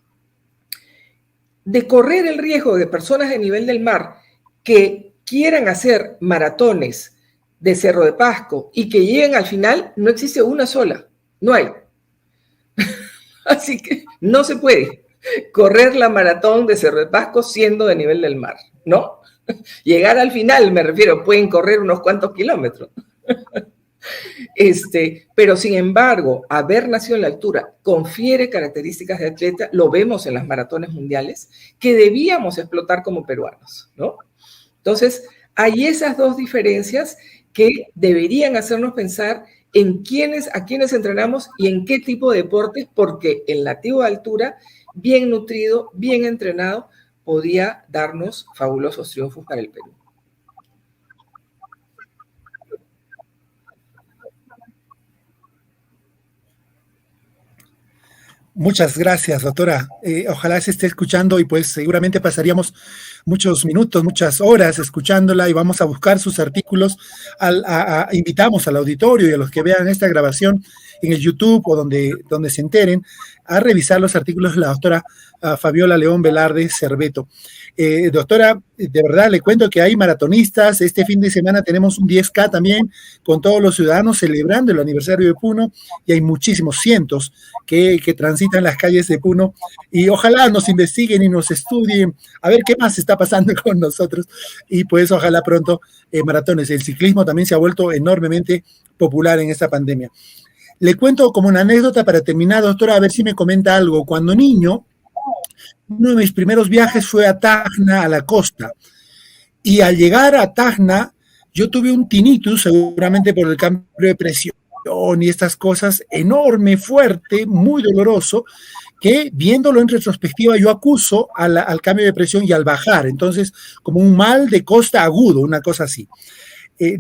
Speaker 1: de correr el riesgo de personas de nivel del mar que quieran hacer maratones de Cerro de Pasco y que lleguen al final. No existe una sola, no hay. Así que no se puede correr la maratón de Cerro de Pasco siendo de nivel del mar, ¿no? Llegar al final, me refiero, pueden correr unos cuantos kilómetros. Pero sin embargo, haber nacido en la altura confiere características de atleta, lo vemos en las maratones mundiales, que debíamos explotar como peruanos, ¿no? Entonces, hay esas dos diferencias que deberían hacernos pensar a quiénes entrenamos y en qué tipo de deportes, porque el nativo de altura, bien nutrido, bien entrenado, podía darnos fabulosos triunfos para el Perú.
Speaker 3: Muchas gracias, doctora. Ojalá se esté escuchando y pues seguramente pasaríamos muchos minutos, muchas horas escuchándola y vamos a buscar sus artículos. Invitamos al auditorio y a los que vean esta grabación en el YouTube o donde se enteren, a revisar los artículos de la doctora Fabiola León Velarde Cerveto. Doctora, de verdad le cuento que hay maratonistas. Este fin de semana tenemos un 10K también con todos los ciudadanos celebrando el aniversario de Puno, y hay muchísimos cientos que transitan las calles de Puno, y ojalá nos investiguen y nos estudien a ver qué más está pasando con nosotros, y pues ojalá pronto maratones. El ciclismo también se ha vuelto enormemente popular en esta pandemia. Le cuento como una anécdota para terminar, doctora, a ver si me comenta algo. Cuando niño, uno de mis primeros viajes fue a Tacna, a la costa, y al llegar a Tacna, yo tuve un tinnitus, seguramente por el cambio de presión y estas cosas, enorme, fuerte, muy doloroso, que viéndolo en retrospectiva yo acuso al cambio de presión y al bajar, entonces como un mal de costa agudo, una cosa así.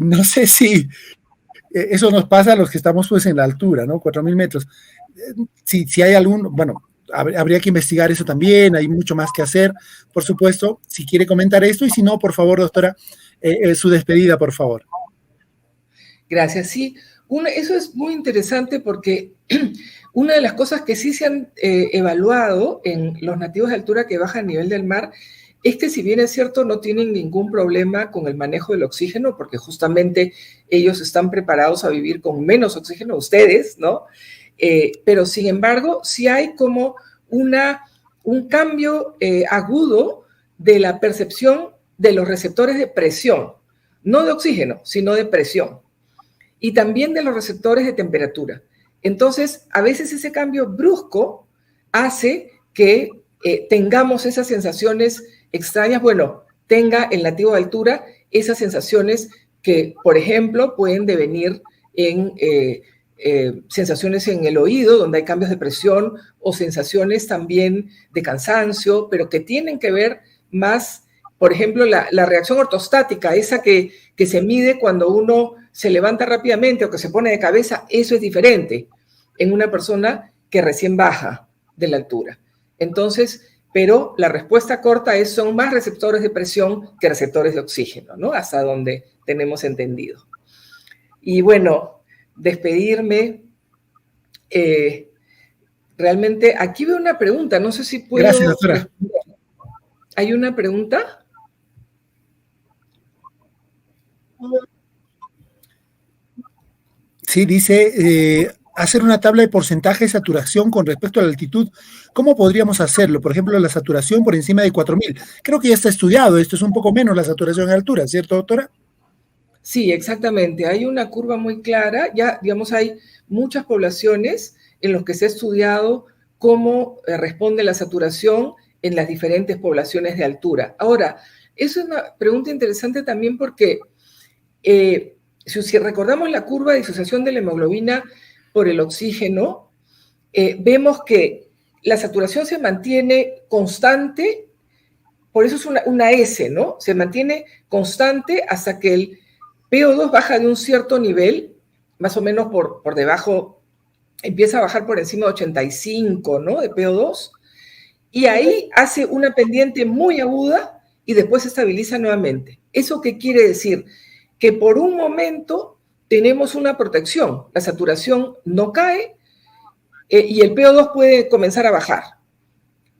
Speaker 3: No sé si eso nos pasa a los que estamos pues en la altura, ¿no? 4.000 metros. Si hay algún, bueno, habría que investigar eso también, hay mucho más que hacer, por supuesto, si quiere comentar esto, y si no, por favor, doctora, su despedida, por favor.
Speaker 1: Gracias, sí. Eso es muy interesante porque una de las cosas que sí se han evaluado en los nativos de altura que bajan a nivel del mar es que, si bien es cierto, no tienen ningún problema con el manejo del oxígeno, porque justamente ellos están preparados a vivir con menos oxígeno, ustedes, ¿no? Pero sin embargo, sí hay como un cambio agudo de la percepción de los receptores de presión, no de oxígeno, sino de presión, y también de los receptores de temperatura. Entonces, a veces ese cambio brusco hace que tengamos esas sensaciones extrañas. Bueno, tenga el nativo de altura esas sensaciones que, por ejemplo, pueden devenir en sensaciones en el oído, donde hay cambios de presión, o sensaciones también de cansancio, pero que tienen que ver más, por ejemplo, la reacción ortostática, esa que se mide cuando uno se levanta rápidamente o que se pone de cabeza. Eso es diferente en una persona que recién baja de la altura. Entonces, pero la respuesta corta son más receptores de presión que receptores de oxígeno, ¿no? Hasta donde tenemos entendido. Y bueno, despedirme. Realmente, aquí veo una pregunta, no sé si puedo...
Speaker 3: Gracias, doctora.
Speaker 1: ¿Hay una pregunta?
Speaker 3: Sí, dice, hacer una tabla de porcentaje de saturación con respecto a la altitud. ¿Cómo podríamos hacerlo? Por ejemplo, la saturación por encima de 4.000. Creo que ya está estudiado, esto es un poco menos la saturación en altura, ¿cierto, doctora?
Speaker 1: Sí, exactamente. Hay una curva muy clara. Ya, digamos, hay muchas poblaciones en las que se ha estudiado cómo responde la saturación en las diferentes poblaciones de altura. Ahora, eso es una pregunta interesante también porque si recordamos la curva de disociación de la hemoglobina por el oxígeno, vemos que la saturación se mantiene constante, por eso es una S, ¿no? Se mantiene constante hasta que el PO2 baja de un cierto nivel, más o menos por debajo, empieza a bajar por encima de 85, ¿no? De PO2, y ahí hace una pendiente muy aguda y después se estabiliza nuevamente. ¿Eso qué quiere decir? Que por un momento tenemos una protección, la saturación no cae y el PO2 puede comenzar a bajar.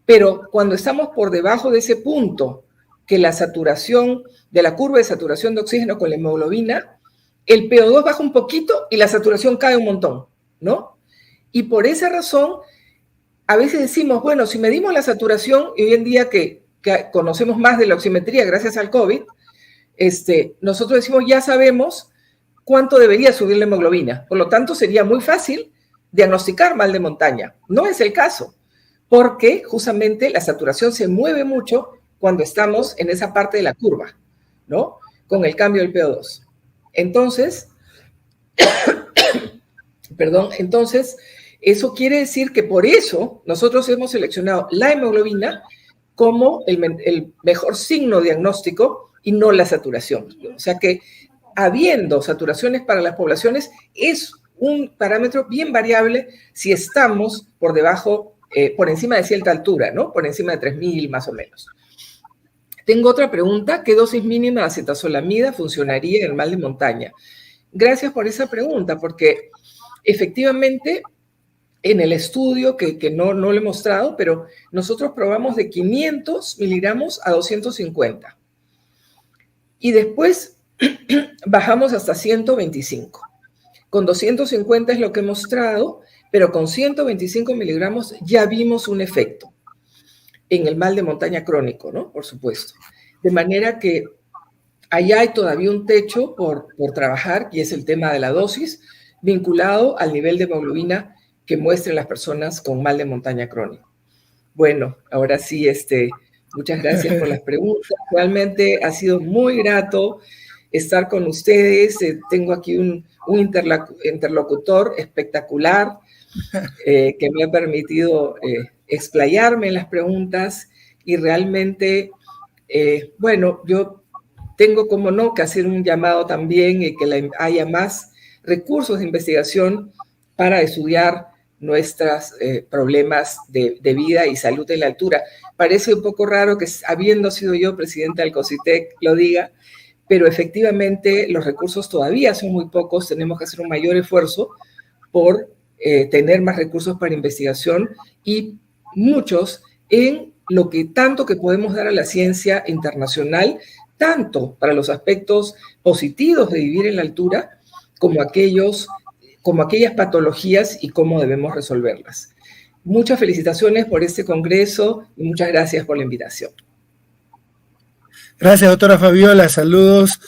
Speaker 1: Pero cuando estamos por debajo de ese punto, que la saturación, de la curva de saturación de oxígeno con la hemoglobina, el PO2 baja un poquito y la saturación cae un montón, ¿no? Y por esa razón, a veces decimos, bueno, si medimos la saturación, y hoy en día que conocemos más de la oximetría gracias al COVID, nosotros decimos, ya sabemos cuánto debería subir la hemoglobina. Por lo tanto, sería muy fácil diagnosticar mal de montaña. No es el caso, porque justamente la saturación se mueve mucho cuando estamos en esa parte de la curva, ¿no? Con el cambio del PO2. Entonces, entonces, eso quiere decir que por eso nosotros hemos seleccionado la hemoglobina como el mejor signo diagnóstico y no la saturación. O sea que, habiendo saturaciones para las poblaciones, es un parámetro bien variable si estamos por debajo, por encima de cierta altura, ¿no? Por encima de 3.000 más o menos. Tengo otra pregunta. ¿Qué dosis mínima de acetazolamida funcionaría en el mal de montaña? Gracias por esa pregunta, porque Efectivamente, en el estudio, que no lo he mostrado, pero nosotros probamos de 500 miligramos a 250. Y después bajamos hasta 125. Con 250 es lo que he mostrado, pero con 125 miligramos ya vimos un efecto en el mal de montaña crónico, ¿no? Por supuesto. De manera que allá hay todavía un techo por trabajar, y es el tema de la dosis, vinculado al nivel de hemoglobina que muestren las personas con mal de montaña crónico. Bueno, ahora sí, muchas gracias por las preguntas. Realmente ha sido muy grato estar con ustedes. Tengo aquí un interlocutor espectacular que me ha permitido explayarme en las preguntas, y realmente, bueno, yo tengo, como no, que hacer un llamado también y que haya más recursos de investigación para estudiar nuestros problemas de vida y salud en la altura. Parece un poco raro que, habiendo sido yo presidenta del COSITEC, lo diga, pero efectivamente los recursos todavía son muy pocos. Tenemos que hacer un mayor esfuerzo por tener más recursos para investigación, y muchos en lo que tanto que podemos dar a la ciencia internacional, tanto para los aspectos positivos de vivir en la altura, como aquellas patologías y cómo debemos resolverlas. Muchas felicitaciones por este congreso y muchas gracias por la invitación.
Speaker 3: Gracias, doctora Fabiola. Saludos